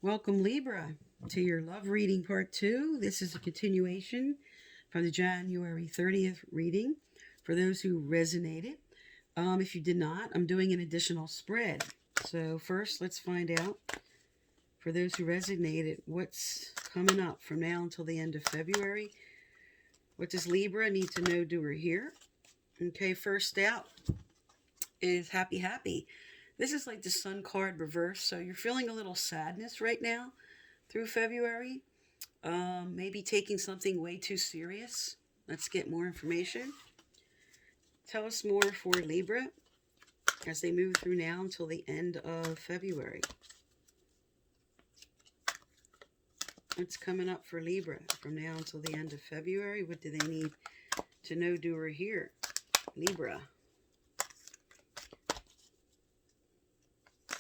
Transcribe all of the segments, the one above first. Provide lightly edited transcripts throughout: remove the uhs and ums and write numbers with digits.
Welcome, Libra, to your love reading part 2. This is a continuation from the January 30th reading for those who resonated. If you did not, I'm doing an additional spread. So, first, let's find out for those who resonated what's coming up from now until the end of February. What does Libra need to know, do, or hear? Okay, first out is happy, happy. This is like the Sun card reverse, so you're feeling a little sadness right now through February. Maybe taking something way too serious. Let's get more information. Tell us more for Libra as they move through now until the end of February. What's coming up for Libra from now until the end of February? What do they need to know, do, or hear? Libra.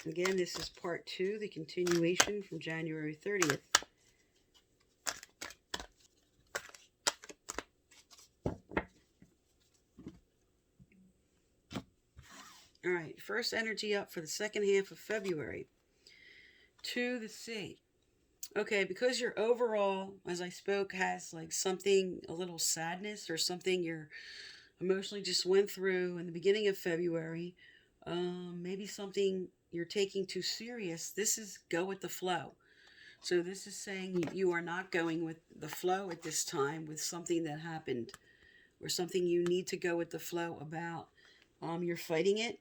Again, this is part 2, the continuation from January 30th. All right, first energy up for the second half of February. To the sea. Okay, because your overall, as I spoke, has like something, a little sadness or something you're emotionally just went through in the beginning of February, maybe something you're taking too serious. This is go with the flow. So this is saying you are not going with the flow at this time with something that happened or something you need to go with the flow about. You're fighting it.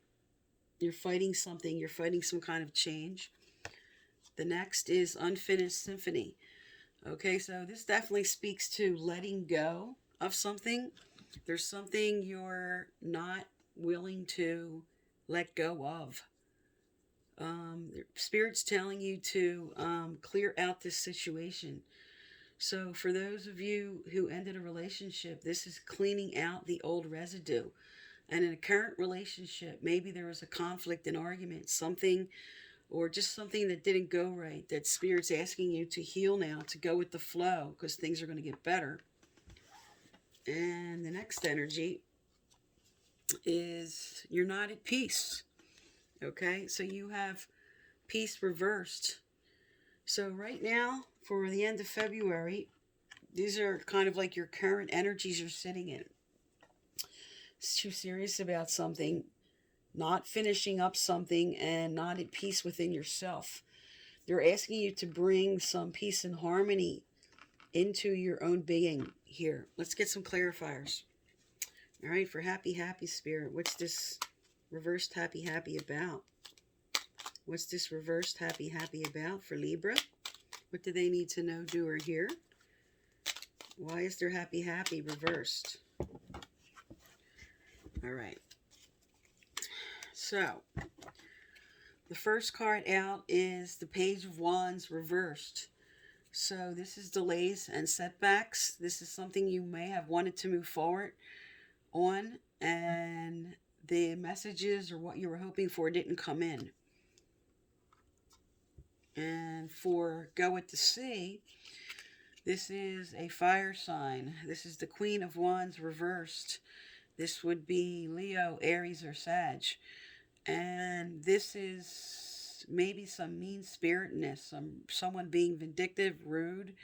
You're fighting something. You're fighting some kind of change. The next is unfinished symphony. Okay, so this definitely speaks to letting go of something. There's something you're not willing to let go of. Spirit's telling you to clear out this situation. So for those of you who ended a relationship, this is cleaning out the old residue. And in a current relationship, maybe there was a conflict, an argument, something, or just something that didn't go right, that Spirit's asking you to heal now, to go with the flow, because things are going to get better. And the next energy is you're not at peace. Okay, so you have peace reversed. So right now, for the end of February, these are kind of like your current energies you're sitting in. It's too serious about something, not finishing up something, and not at peace within yourself. They're asking you to bring some peace and harmony into your own being here. Let's get some clarifiers. All right, for happy, happy spirit, what's this reversed happy, happy about? What's this reversed happy, happy about for Libra? What do they need to know, do, or hear? Why is their happy, happy reversed? All right. So, the first card out is the Page of Wands reversed. So this is delays and setbacks. This is something you may have wanted to move forward on, and the messages or what you were hoping for didn't come in. And for Go with the Sea, this is a fire sign. This is the Queen of Wands reversed. This would be Leo, Aries, or Sag. And this is maybe some mean-spiritedness, someone being vindictive, rude.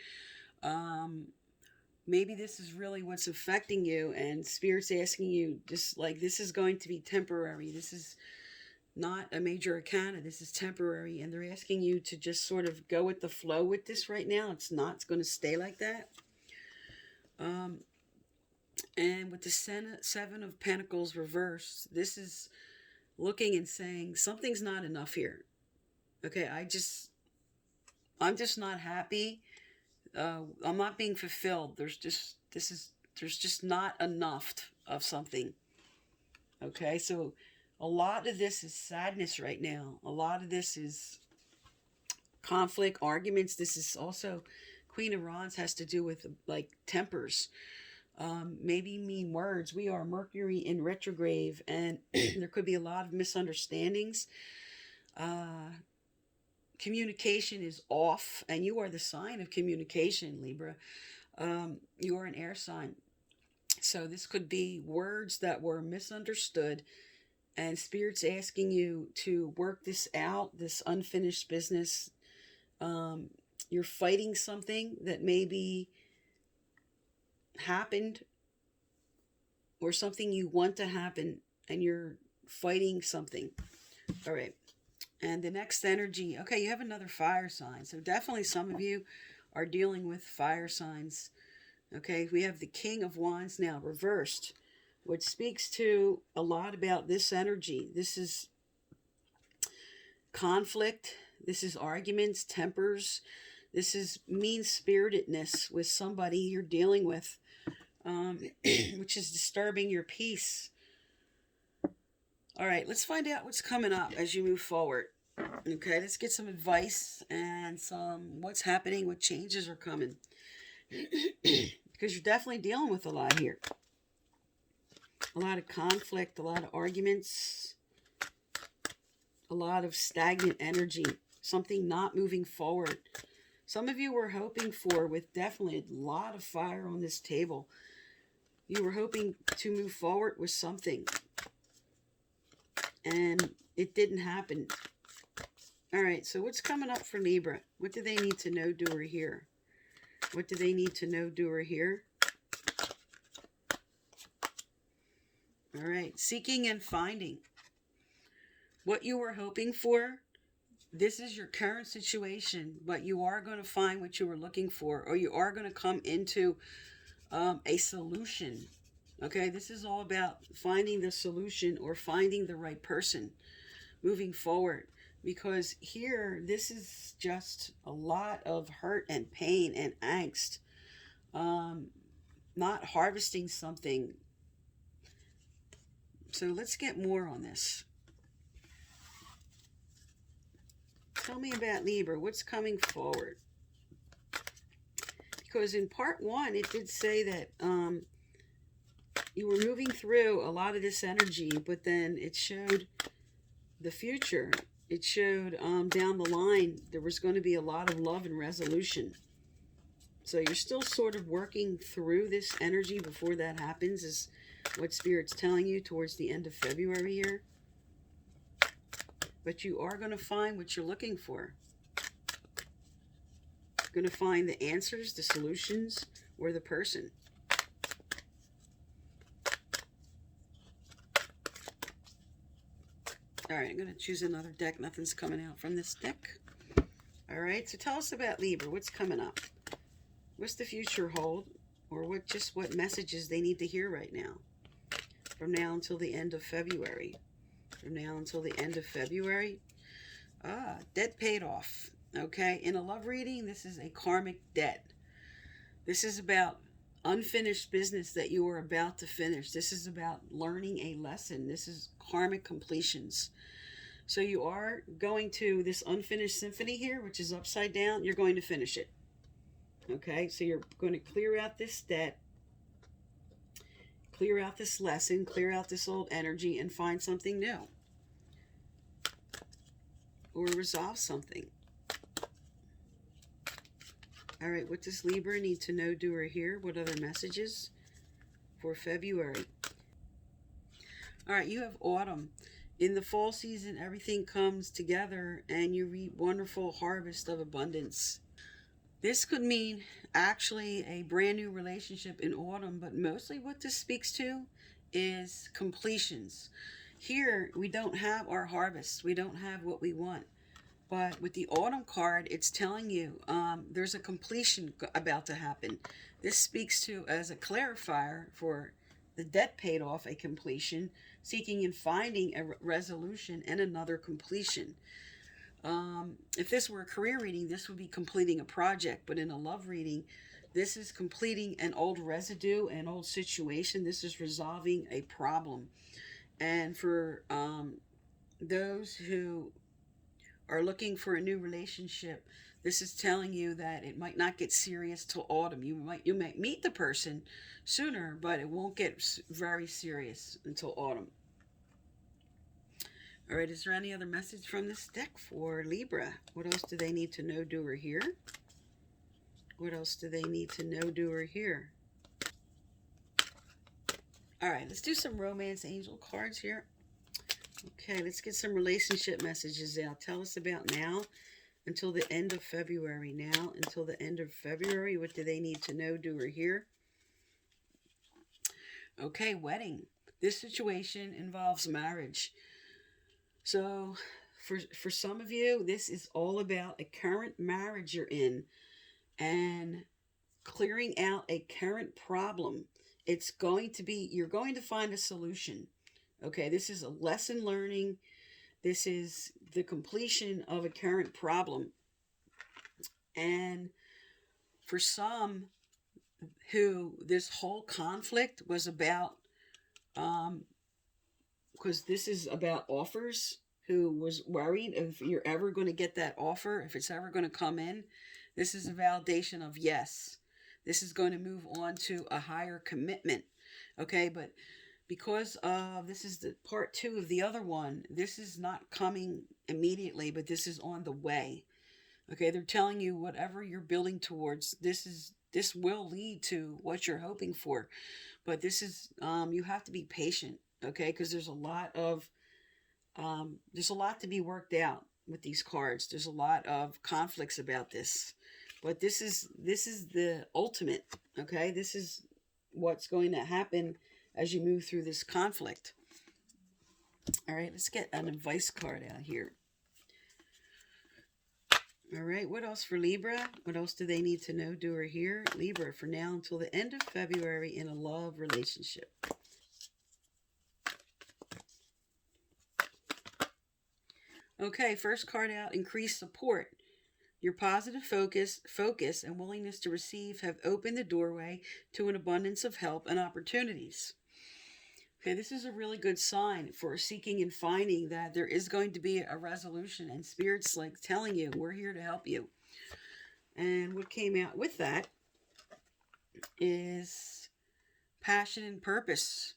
Maybe this is really what's affecting you, and Spirit's asking you, just like, this is going to be temporary. This is not a major arcana. This is temporary, and they're asking you to just sort of go with the flow with this right now. It's going to stay like that. And with the Seven of Pentacles reversed, this is looking and saying something's not enough here. Okay, I'm just not happy. I'm not being fulfilled. There's just not enough of something. Okay, so a lot of this is sadness right now. A lot of this is conflict, arguments. This is also Queen of Wands has to do with like tempers. Maybe mean words. We are Mercury in retrograde, and there could be a lot of misunderstandings. Communication is off, and you are the sign of communication, Libra. You are an air sign. So this could be words that were misunderstood, and Spirit's asking you to work this out, this unfinished business, You're fighting something that maybe happened, or something you want to happen, and you're fighting something. All right. And the next energy, okay, you have another fire sign. So definitely some of you are dealing with fire signs. Okay, we have the King of Wands now reversed, which speaks to a lot about this energy. This is conflict. This is arguments, tempers. This is mean-spiritedness with somebody you're dealing with, which is disturbing your peace. All right, let's find out what's coming up as you move forward. Okay, let's get some advice and some what's happening, what changes are coming. Because you're definitely dealing with a lot here. A lot of conflict, a lot of arguments, a lot of stagnant energy, something not moving forward. Some of you were hoping for, with definitely a lot of fire on this table, you were hoping to move forward with something, and it didn't happen. All right, so what's coming up for Libra? What do they need to know, do, or hear? What do they need to know, do, or hear? All right, seeking and finding. What you were hoping for, this is your current situation, but you are going to find what you were looking for, or you are going to come into a solution. Okay, this is all about finding the solution or finding the right person moving forward. Because here, this is just a lot of hurt and pain and angst. Not harvesting something. So let's get more on this. Tell me about Libra. What's coming forward? Because in part one, it did say that you were moving through a lot of this energy, but then it showed the future. It showed down the line there was going to be a lot of love and resolution. So you're still sort of working through this energy before that happens, is what Spirit's telling you towards the end of February here. But you are going to find what you're looking for. You're going to find the answers, the solutions, or the person. All right, I'm going to choose another deck. Nothing's coming out from this deck. All right, so tell us about Libra. What's coming up? What's the future hold? Or what messages they need to hear right now? From now until the end of February. From now until the end of February. Debt paid off. Okay, in a love reading, this is a karmic debt. This is about unfinished business that you are about to finish. This is about learning a lesson. This is karmic completions. So you are going to this unfinished symphony here, which is upside down. You're going to finish it. Okay, so you're going to clear out this debt, clear out this lesson, clear out this old energy, and find something new. Or resolve something. All right, what does Libra need to know, do, or hear? What other messages for February? All right, you have autumn. In the fall season, everything comes together and you reap wonderful harvest of abundance. This could mean actually a brand new relationship in autumn, but mostly what this speaks to is completions. Here, we don't have our harvest. We don't have what we want. But with the autumn card, it's telling you there's a completion about to happen. This speaks to, as a clarifier for the debt paid off, a completion, seeking and finding a resolution and another completion. If this were a career reading, this would be completing a project. But in a love reading, this is completing an old residue, an old situation. This is resolving a problem. And for those who are looking for a new relationship, this is telling you that it might not get serious till autumn. You might meet the person sooner, but it won't get very serious until autumn. All right, is there any other message from this deck for Libra? What else do they need to know, do, or hear? What else do they need to know, do, or hear? All right, let's do some romance angel cards here. Okay, let's get some relationship messages out. Tell us about now until the end of February. Now until the end of February. What do they need to know, do, or hear? Okay, wedding. This situation involves marriage. So for some of you, this is all about a current marriage you're in and clearing out a current problem. It's going to be, you're going to find a solution. Okay, this is a lesson learning. This is the completion of a current problem. And for some who this whole conflict was about, because this is about offers, who was worried if you're ever going to get that offer, if it's ever going to come in. This is a validation of yes. This is going to move on to a higher commitment. Okay, but because this is the part 2 of the other one, this is not coming immediately, but this is on the way. Okay, they're telling you whatever you're building towards, this will lead to what you're hoping for. But this is you have to be patient, okay? Because there's a lot to be worked out with these cards. There's a lot of conflicts about this. But this is the ultimate, okay? This is what's going to happen as you move through this conflict. All right, let's get an advice card out here. All right, what else for Libra? What else do they need to know, do, or hear? Libra, for now until the end of February in a love relationship. Okay, first card out, increased support. Your positive focus, and willingness to receive have opened the doorway to an abundance of help and opportunities. Okay, this is a really good sign for seeking and finding that there is going to be a resolution, and Spirit's like telling you, we're here to help you. And what came out with that is passion and purpose.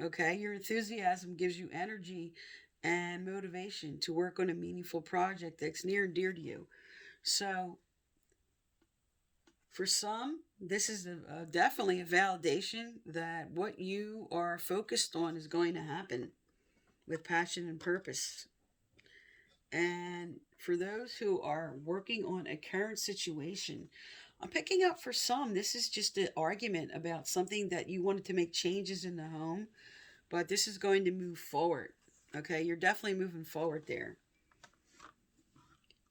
Okay, your enthusiasm gives you energy and motivation to work on a meaningful project that's near and dear to you. So for some, this is definitely a validation that what you are focused on is going to happen with passion and purpose. And for those who are working on a current situation, I'm picking up for some, this is just an argument about something that you wanted to make changes in the home, but this is going to move forward. Okay, you're definitely moving forward there.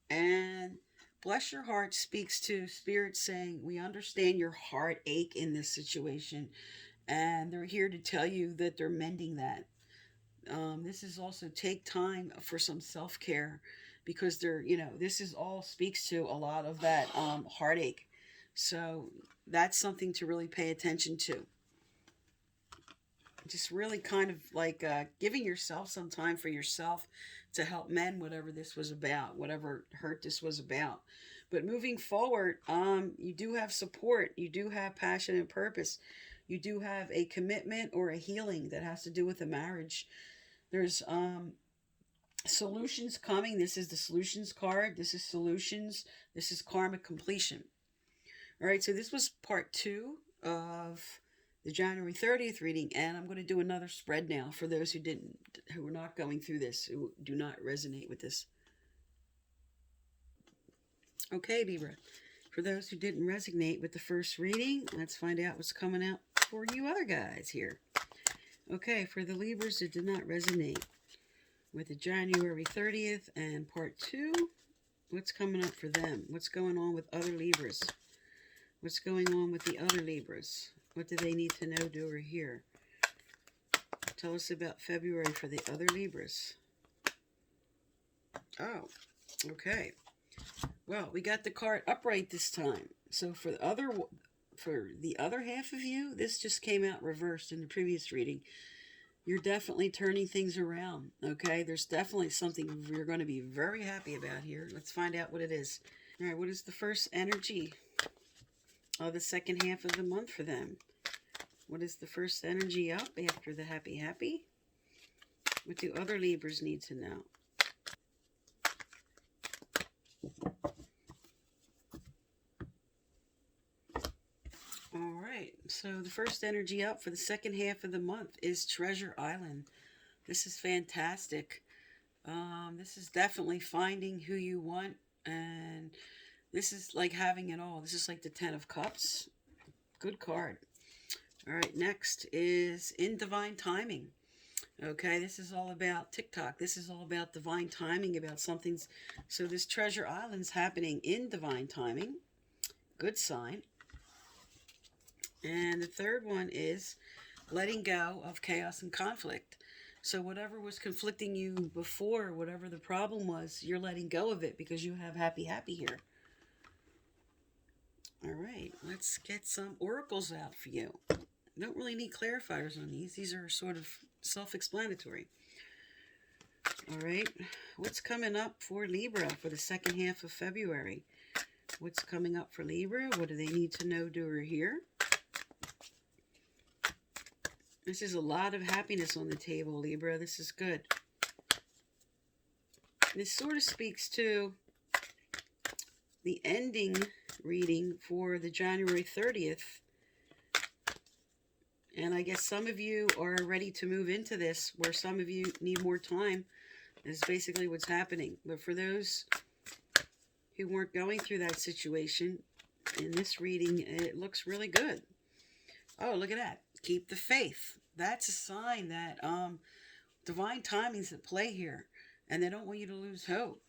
And Bless Your Heart speaks to Spirit saying, we understand your heartache in this situation, and they're here to tell you that they're mending that. This is also take time for some self-care, because this is all speaks to a lot of that heartache. So that's something to really pay attention to. Just really kind of like giving yourself some time for yourself to help mend whatever this was about, whatever hurt this was about. But moving forward, you do have support. You do have passion and purpose. You do have a commitment or a healing that has to do with a marriage. There's solutions coming. This is the solutions card. This is solutions. This is karmic completion. All right, so this was part 2 of the January 30th reading, and I'm going to do another spread now for those who are not going through this, who do not resonate with this. Okay, Libra, for those who didn't resonate with the first reading, let's find out what's coming out for you other guys here. Okay, for the Libras that did not resonate with the January 30th and part 2, what's coming up for them? What's going on with other Libras? What's going on with the other Libras? What do they need to know, do, or hear? Tell us about February for the other Libras. Oh, okay. Well, we got the card upright this time. So for the other half of you, this just came out reversed in the previous reading. You're definitely turning things around, okay? There's definitely something you're going to be very happy about here. Let's find out what it is. All right, what is the first energy of the second half of the month for them? What is the first energy up after the happy happy? What do other Libras need to know? All right, so the first energy up for the second half of the month is Treasure Island. This is fantastic. This is definitely finding who you want. And this is like having it all. This is like the 10 of Cups. Good card. All right, next is in divine timing. Okay, this is all about TikTok. This is all about divine timing, about something's. So this Treasure Island's happening in divine timing. Good sign. And the third one is letting go of chaos and conflict. So whatever was conflicting you before, whatever the problem was, you're letting go of it because you have happy, happy here. All right, let's get some oracles out for you. Don't really need clarifiers on these. These are sort of self-explanatory. All right, what's coming up for Libra for the second half of February? What's coming up for Libra? What do they need to know, do, or hear? This is a lot of happiness on the table, Libra. This is good. This sort of speaks to the ending reading for the January 30th. And I guess some of you are ready to move into this, where some of you need more time. Is basically what's happening. But for those who weren't going through that situation, in this reading, it looks really good. Oh, look at that. Keep the faith. That's a sign that divine timing's at play here. And they don't want you to lose hope.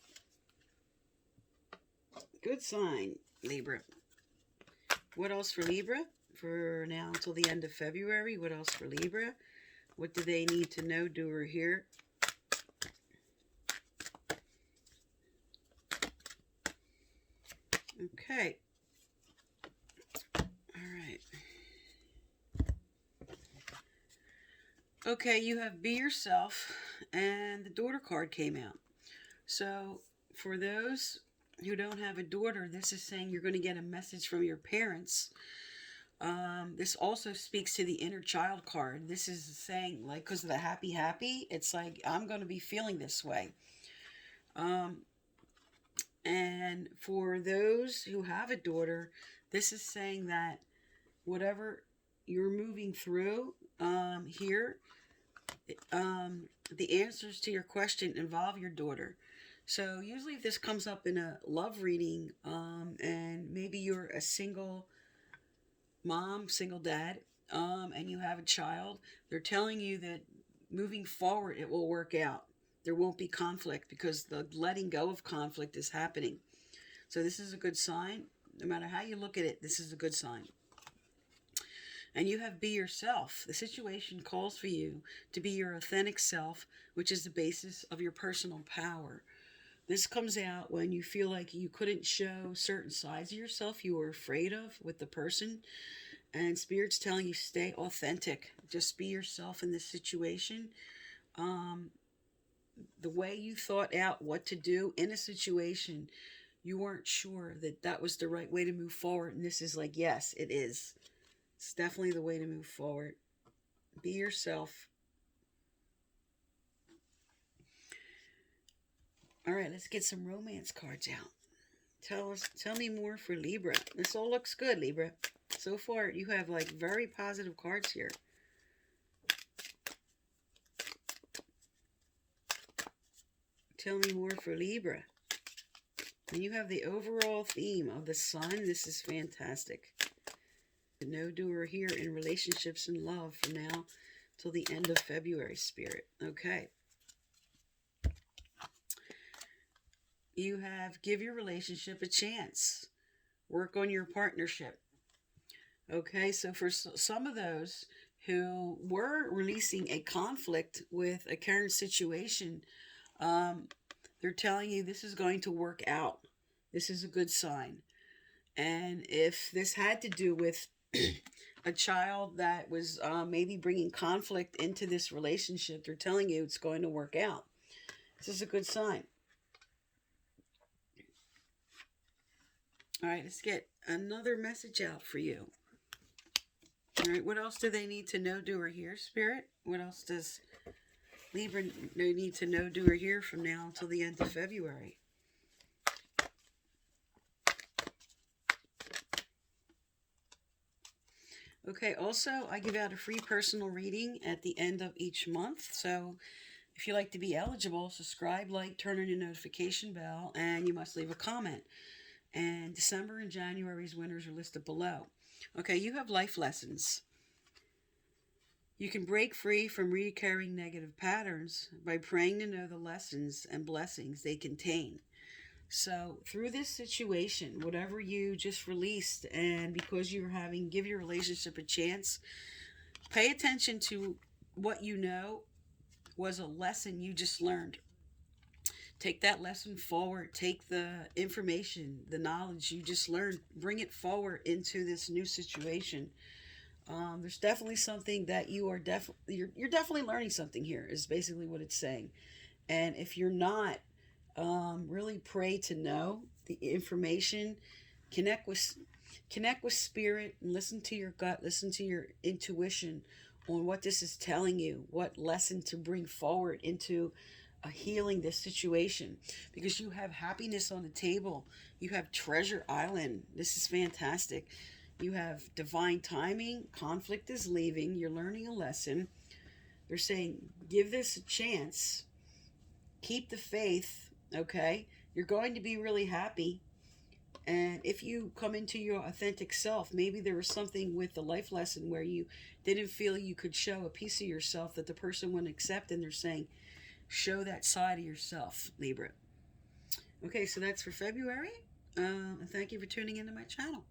Good sign, Libra. What else for Libra? For now until the end of February. What else for Libra? What do they need to know, do, or hear? Okay. All right. Okay, you have Be Yourself, and the daughter card came out. So for those who don't have a daughter, this is saying you're going to get a message from your parents. This also speaks to the inner child card. This is saying, like, because of the happy, happy, it's like, I'm going to be feeling this way. And for those who have a daughter, this is saying that whatever you're moving through here, the answers to your question involve your daughter. So usually if this comes up in a love reading, and maybe you're a single mom, single dad, and you have a child, they're telling you that moving forward, it will work out. There won't be conflict because the letting go of conflict is happening. So this is a good sign. No matter how you look at it, this is a good sign. And you have Be Yourself. The situation calls for you to be your authentic self, which is the basis of your personal power. This comes out when you feel like you couldn't show certain sides of yourself you were afraid of with the person. And Spirit's telling you, stay authentic. Just be yourself in this situation. The way you thought out what to do in a situation, you weren't sure that that was the right way to move forward. And this is like, yes, it is. It's definitely the way to move forward. Be yourself. All right, let's get some romance cards out. Tell me more for Libra. This all looks good, Libra. So far, you have like very positive cards here. Tell me more for Libra. And you have the overall theme of the sun. This is fantastic. No doer here in relationships and love from now till the end of February, Spirit. Okay. You have give your relationship a chance. Work on your partnership. Okay, so for some of those who were releasing a conflict with a current situation, they're telling you this is going to work out. This is a good sign. And if this had to do with a child that was maybe bringing conflict into this relationship, they're telling you it's going to work out. This is a good sign. All right, let's get another message out for you. All right, what else do they need to know, do, or hear, Spirit? What else does Libra need to know, do, or hear from now until the end of February? Okay, also, I give out a free personal reading at the end of each month. So If you like to be eligible, subscribe, like, turn on your notification bell, and you must leave a comment. And December and January's winners are listed below. Okay, you have life lessons. You can break free from recurring negative patterns by praying to know the lessons and blessings they contain. So, through this situation, whatever you just released, and because you're having, give your relationship a chance, pay attention to what you know was a lesson you just learned. Take that lesson forward. Take the information, the knowledge you just learned, bring it forward into this new situation. There's definitely something that you're definitely learning something here. Is basically what it's saying. And if you're not, really pray to know the information. Connect with connect with spirit and listen to your gut. Listen to your intuition on what this is telling you. What lesson to bring forward into healing this situation, because you have happiness on the table. You have Treasure Island. This is fantastic. You have divine timing. Conflict is leaving. You're learning a lesson. They're saying, give this a chance. Keep the faith, okay? You're going to be really happy. And if you come into your authentic self, maybe there was something with the life lesson where you didn't feel you could show a piece of yourself that the person wouldn't accept, and they're saying, show that side of yourself, Libra. Okay, so that's for February. And thank you for tuning into my channel.